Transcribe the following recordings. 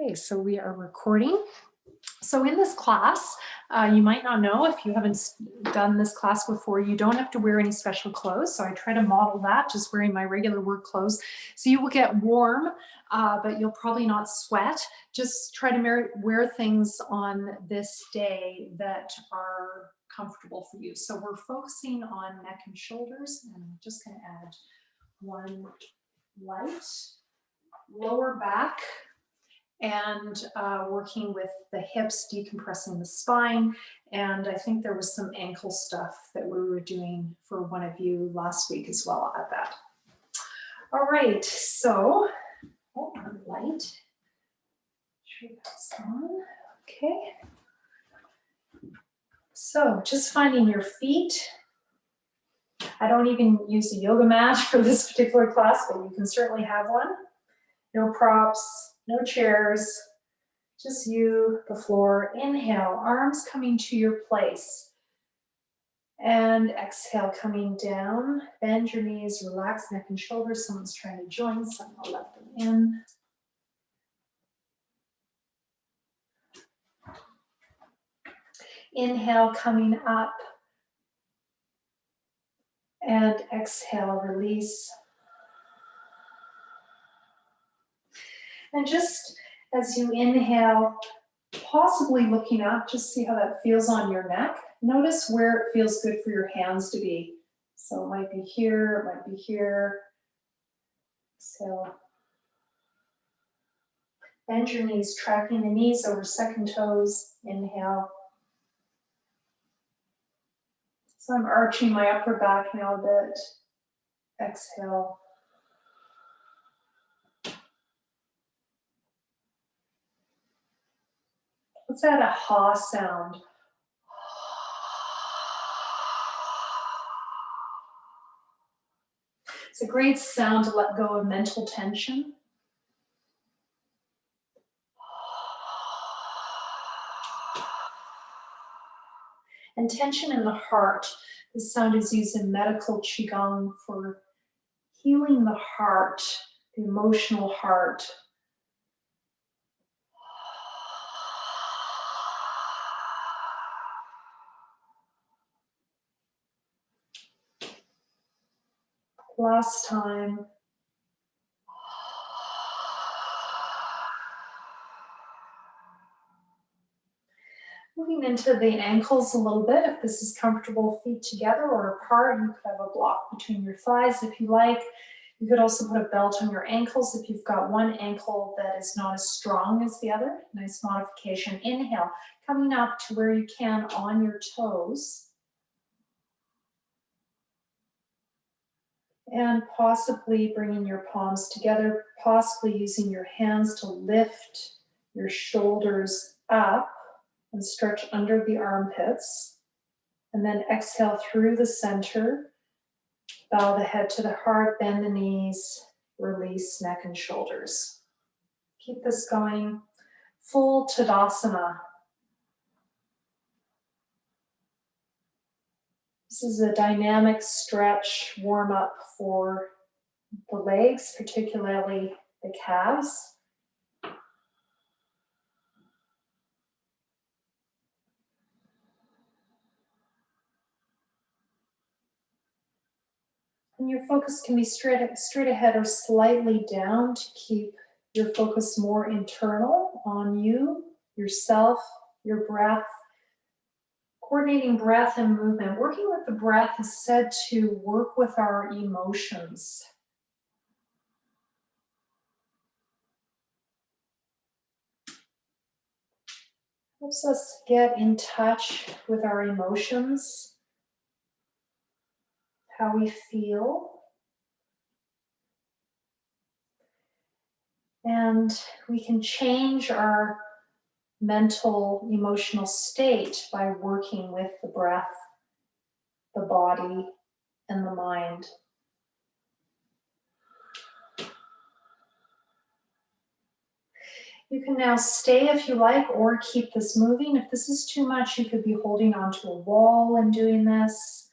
Okay, so we are recording. So in this class, you might not know if you haven't done this class before, you don't have to wear any special clothes. So I try to model that, just wearing my regular work clothes. So you will get warm, but you'll probably not sweat. Just try to wear things on this day that are comfortable for you. So we're focusing on neck and shoulders, and I'm just going to add one light. Lower back, and working with the hips, decompressing the spine. And I think there was some ankle stuff that we were doing for one of you last week as well at that. All right, so, light. Sure that's on. Okay. So just finding your feet. I don't even use a yoga mat for this particular class, but you can certainly have one. No props, no chairs, just you, the floor. Inhale, arms coming to your place. And exhale, coming down. Bend your knees, relax neck and shoulders. Someone's trying to join, so I'm gonna let them in. Inhale, coming up. And exhale, release. And just as you inhale, possibly looking up, just see how that feels on your neck. Notice where it feels good for your hands to be. So it might be here, it might be here. So bend your knees, tracking the knees over second toes. Inhale. So I'm arching my upper back now a bit. Exhale. Let's add a ha sound. It's a great sound to let go of mental tension. And tension in the heart. This sound is used in medical qigong for healing the heart, the emotional heart. Last time. Moving into the ankles a little bit, if this is comfortable, feet together or apart. You could have a block between your thighs if you like. You could also put a belt on your ankles if you've got one ankle that is not as strong as the other. Nice modification. Inhale, coming up to where you can on your toes. And possibly bringing your palms together, possibly using your hands to lift your shoulders up and stretch under the armpits. And then exhale through the center. Bow the head to the heart, bend the knees, release neck and shoulders. Keep this going. Full Tadasana. This is a dynamic stretch, warm up for the legs, particularly the calves. And your focus can be straight ahead or slightly down to keep your focus more internal on you, yourself, your breath. Coordinating breath and movement. Working with the breath is said to work with our emotions. Helps us get in touch with our emotions, how we feel. And we can change our mental, emotional state by working with the breath, the body, and the mind. You can now stay if you like, or keep this moving. If this is too much, you could be holding onto a wall and doing this,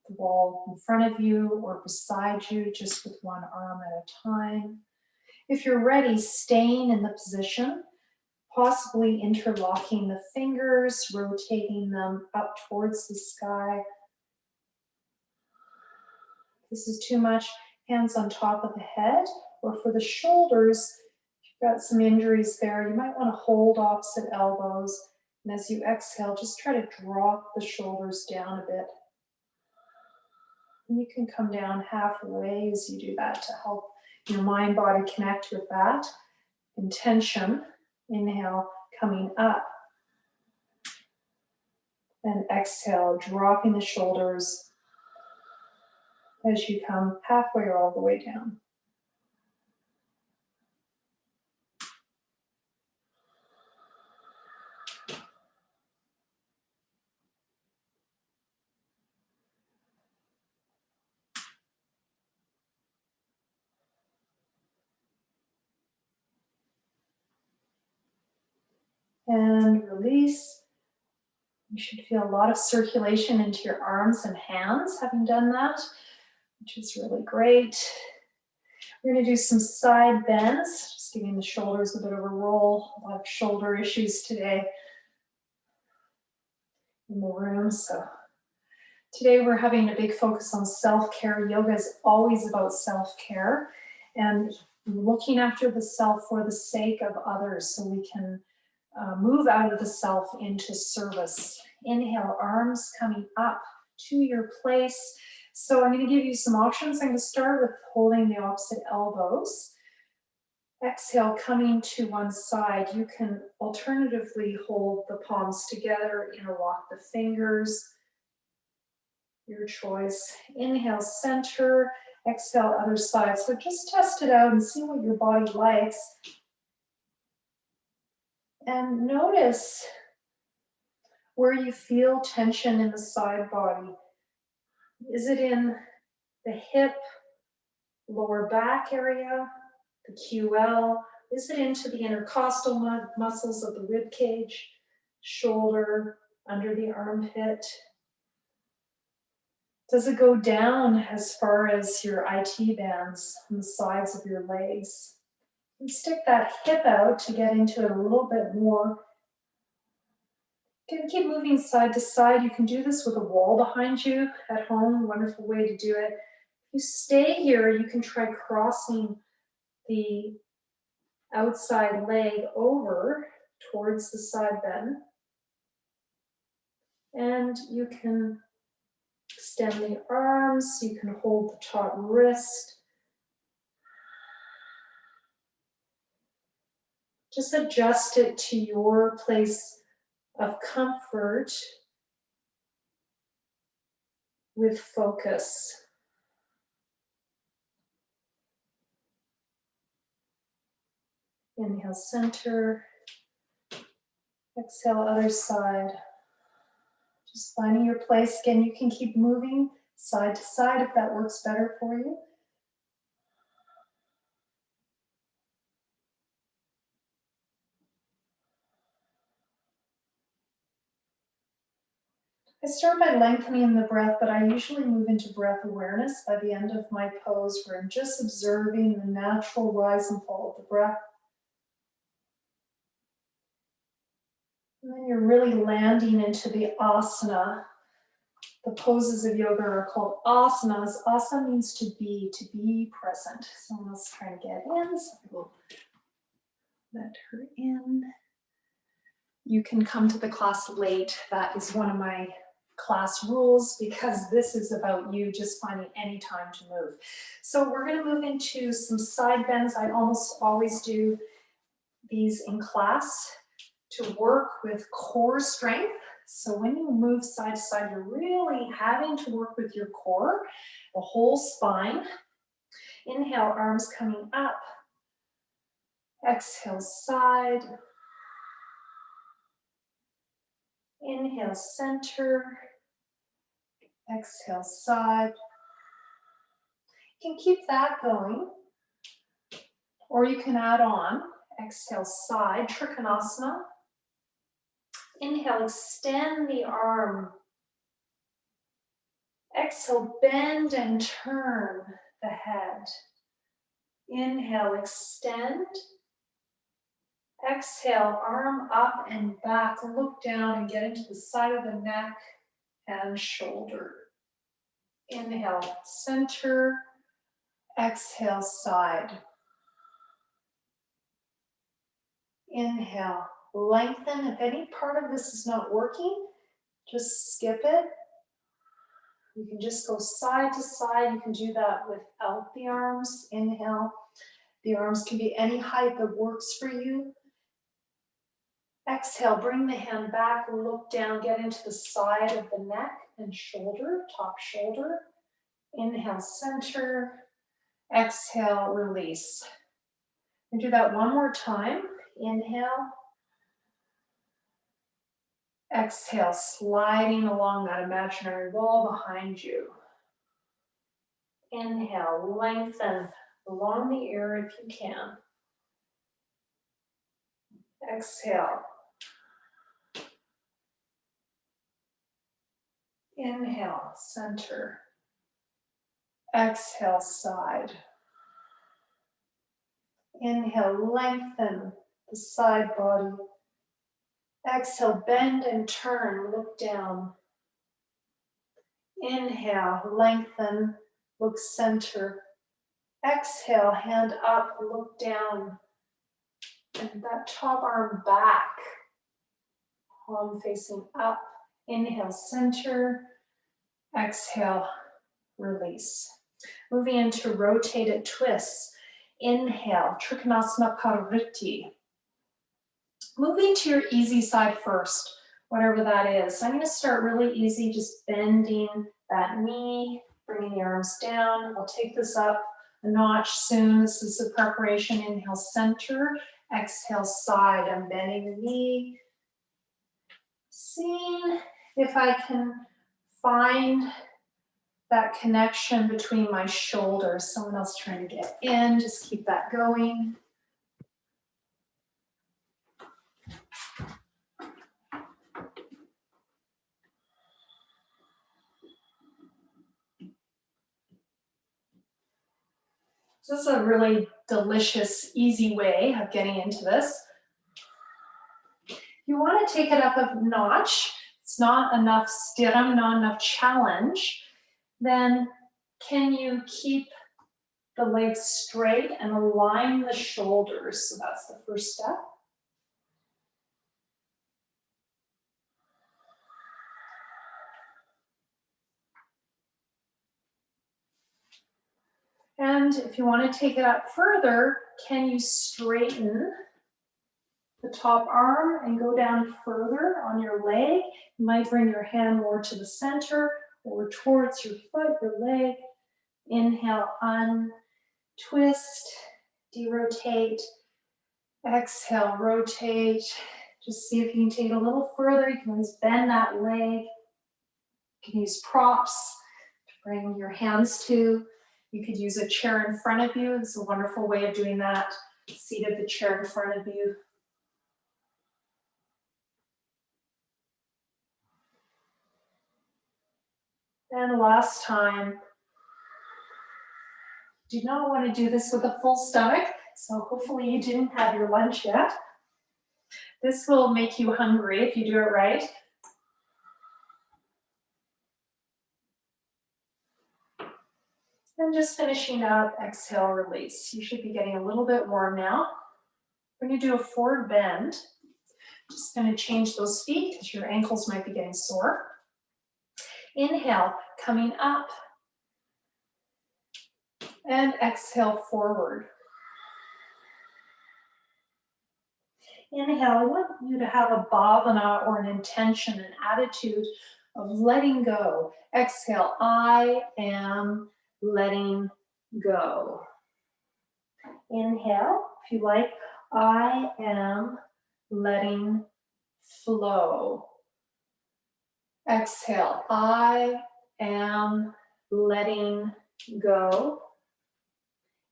the wall in front of you or beside you, just with one arm at a time. If you're ready, staying in the position, Possibly interlocking the fingers, rotating them up towards the sky. If this is too much, hands on top of the head, or for the shoulders, if you've got some injuries there, you might want to hold opposite elbows. And as you exhale, just try to drop the shoulders down a bit. And you can come down halfway as you do that to help your mind body connect with that intention. Inhale, coming up. And exhale, dropping the shoulders as you come halfway or all the way down. And release. You should feel a lot of circulation into your arms and hands having done that, which is really great. We're going to do some side bends, just giving the shoulders a bit of a roll. A lot of shoulder issues today in the room. So today we're having a big focus on self-care. Yoga is always about self-care and looking after the self for the sake of others, so we can move out of the self into service. Inhale, arms coming up to your place. So I'm going to give you some options. I'm going to start with holding the opposite elbows. Exhale, coming to one side. You can alternatively hold the palms together, interlock the fingers. Your choice. Inhale, center. Exhale, other side. So just test it out and see what your body likes. And notice where you feel tension in the side body. Is it in the hip, lower back area, the QL? Is it into the intercostal muscles of the rib cage, shoulder, under the armpit? Does it go down as far as your IT bands on the sides of your legs? And stick that hip out to get into it a little bit more. You can keep moving side to side. You can do this with a wall behind you at home. Wonderful way to do it. If you stay here, you can try crossing the outside leg over towards the side bend. And you can extend the arms. You can hold the top wrist. Just adjust it to your place of comfort with focus. Inhale, center. Exhale, other side. Just finding your place. Again, you can keep moving side to side if that works better for you. I start by lengthening the breath, but I usually move into breath awareness by the end of my pose, where I'm just observing the natural rise and fall of the breath. And then you're really landing into the asana. The poses of yoga are called asanas. Asana means to be present. Someone else trying to get in, so I will let her in. You can come to the class late. That is one of my class rules, because this is about you just finding any time to move. So we're going to move into some side bends. I almost always do these in class to work with core strength. So when you move side to side, you're really having to work with your core, the whole spine. Inhale, arms coming up. Exhale, side. Inhale, center. Exhale, side. You can keep that going, or you can add on. Exhale, side, trikonasana. Inhale, extend the arm. Exhale, bend and turn the head. Inhale, extend. Exhale, arm up and back. Look down and get into the side of the neck and shoulder. Inhale, center. Exhale, side. Inhale, lengthen. If any part of this is not working, just skip it. You can just go side to side. You can do that without the arms. Inhale. The arms can be any height that works for you. Exhale, bring the hand back, look down, get into the side of the neck and shoulder, top shoulder. Inhale, center. Exhale, release. And do that one more time. Inhale. Exhale, sliding along that imaginary wall behind you. Inhale, lengthen along the ear if you can. Exhale. Inhale, center. Exhale, side. Inhale, lengthen the side body. Exhale, bend and turn, look down. Inhale, lengthen, look center. Exhale, hand up, look down. And that top arm back, palm facing up. Inhale, center. Exhale, release. Moving into rotated twists. Inhale, Trikonasana Parivrtti. Moving to your easy side first, whatever that is. I'm going to start really easy, just bending that knee, bringing the arms down. I'll take this up a notch soon. This is the preparation. Inhale, center. Exhale, side. I'm bending the knee. Seeing if I can find that connection between my shoulders. Someone else trying to get in. Just keep that going. So this is a really delicious, easy way of getting into this. You want to take it up a notch. It's not enough stiram, not enough challenge. Then can you keep the legs straight and align the shoulders? So that's the first step. And if you want to take it up further, can you straighten the top arm and go down further on your leg? You might bring your hand more to the center or towards your foot, your leg. Inhale, untwist, derotate. Exhale, rotate. Just see if you can take it a little further. You can always bend that leg. You can use props to bring your hands to. You could use a chair in front of you. It's a wonderful way of doing that. Seated the chair in front of you. And last time. Do not want to do this with a full stomach, so hopefully you didn't have your lunch yet. This will make you hungry if you do it right. And just finishing up, exhale, release. You should be getting a little bit warm now. We're going to do a forward bend. Just going to change those feet because your ankles might be getting sore. Inhale, coming up. And exhale, forward. Inhale, I want you to have a bhavana or an intention, an attitude of letting go. Exhale, I am letting go. Inhale, if you like, I am letting flow. Exhale, I am letting go.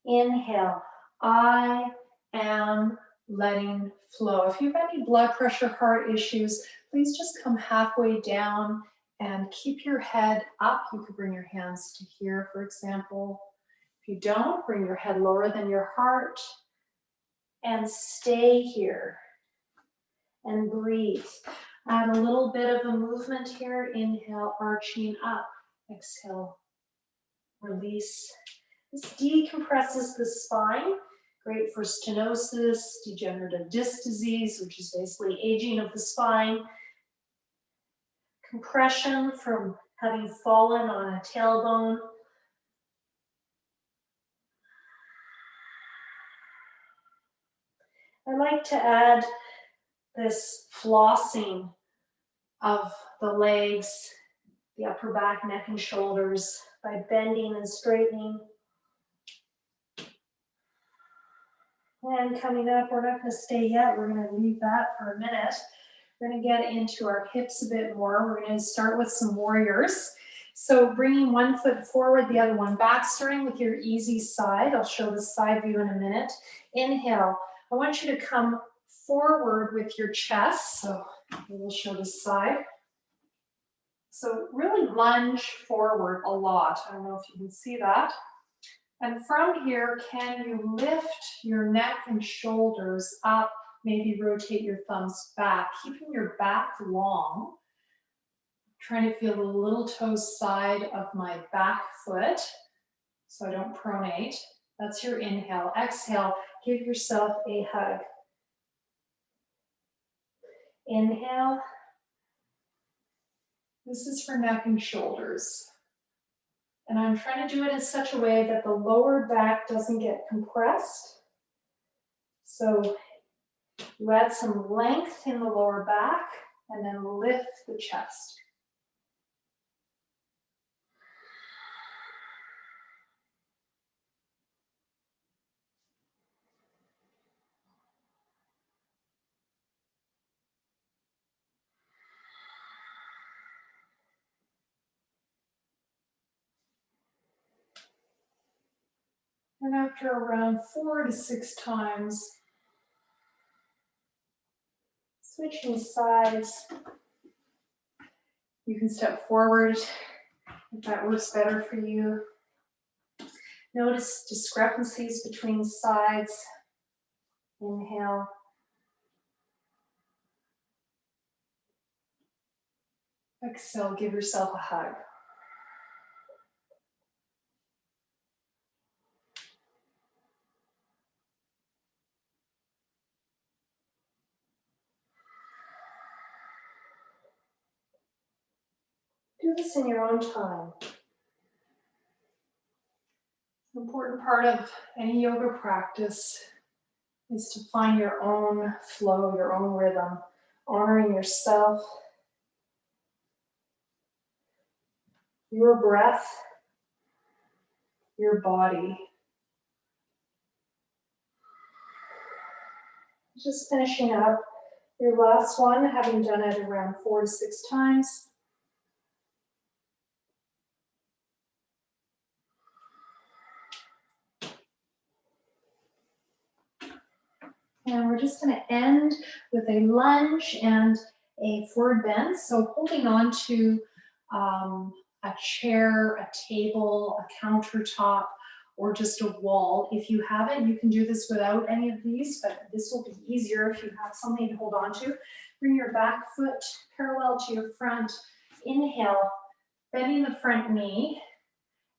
Inhale, I am letting flow. If you have any blood pressure, heart issues, please just come halfway down and keep your head up. You could bring your hands to here, for example. If you don't, bring your head lower than your heart and stay here and breathe. Add a little bit of a movement here. Inhale, arching up. Exhale, release. This decompresses the spine. Great for stenosis, degenerative disc disease, which is basically aging of the spine. Compression from having fallen on a tailbone. I like to add this flossing of the legs, the upper back, neck, and shoulders by bending and straightening. And coming up, we're not going to stay yet. We're going to leave that for a minute. We're going to get into our hips a bit more. We're going to start with some warriors. So bringing one foot forward, the other one back, starting with your easy side. I'll show the side view in a minute. Inhale. I want you to come forward with your chest. So we'll show this side. So really lunge forward a lot. I don't know if you can see that. And from here, can you lift your neck and shoulders up? Maybe rotate your thumbs back, keeping your back long. Trying to feel the little toe side of my back foot so I don't pronate. That's your inhale. Exhale, give yourself a hug. Inhale. This is for neck and shoulders. And I'm trying to do it in such a way that the lower back doesn't get compressed. So you add some length in the lower back and then lift the chest. And after around 4 to 6 times, switching sides, you can step forward if that works better for you. Notice discrepancies between sides. Inhale. Exhale, give yourself a hug. Do this in your own time. An important part of any yoga practice is to find your own flow, your own rhythm, honoring yourself, your breath, your body. Just finishing up your last one, having done it around 4 to 6 times. And we're just going to end with a lunge and a forward bend. So holding on to a chair, a table, a countertop, or just a wall. If you have it, you can do this without any of these, but this will be easier if you have something to hold on to. Bring your back foot parallel to your front. Inhale, bending the front knee.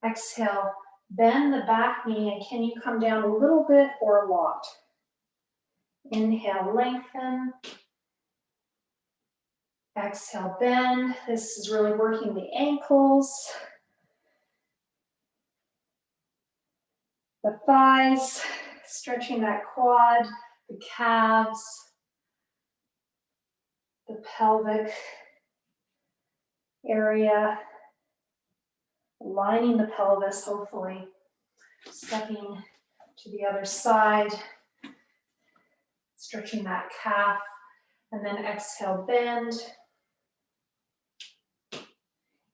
Exhale, bend the back knee, and can you come down a little bit or a lot? Inhale, lengthen. Exhale, bend. This is really working the ankles, the thighs, stretching that quad, the calves, the pelvic area, aligning the pelvis, hopefully. Stepping to the other side, stretching that calf, and then exhale, bend.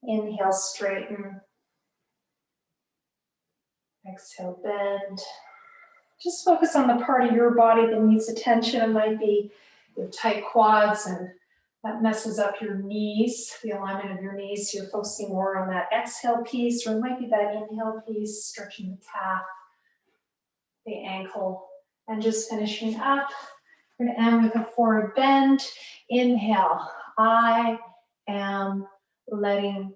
Inhale, straighten. Exhale, bend. Just focus on the part of your body that needs attention. It might be your tight quads, and that messes up your knees, the alignment of your knees. So you're focusing more on that exhale piece, or it might be that inhale piece, stretching the calf, the ankle, And just finishing up. We're going to end with a forward bend. Inhale. I am letting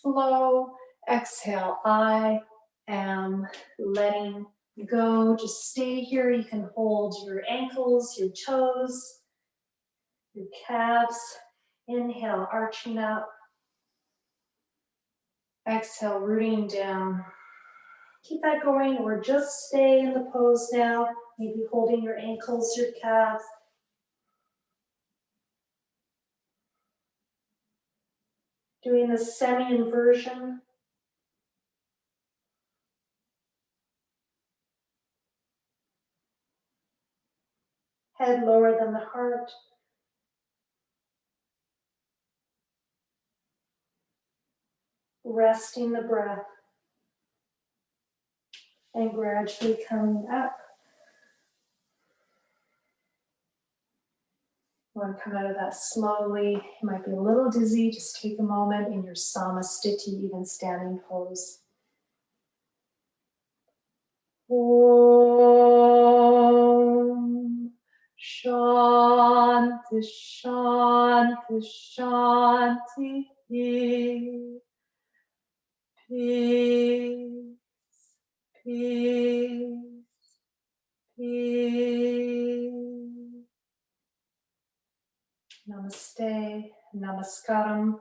flow. Exhale. I am letting go. Just stay here. You can hold your ankles, your toes, your calves. Inhale, arching up. Exhale, rooting down. Keep that going, or just stay in the pose now. Maybe holding your ankles, your calves. Doing the semi-inversion. Head lower than the heart. Resting the breath. And gradually coming up. You want to come out of that slowly. You might be a little dizzy. Just take a moment in your samasthiti, even standing pose. Om Shanti Shanti Shanti. Peace, peace, peace. Namaste, namaskaram.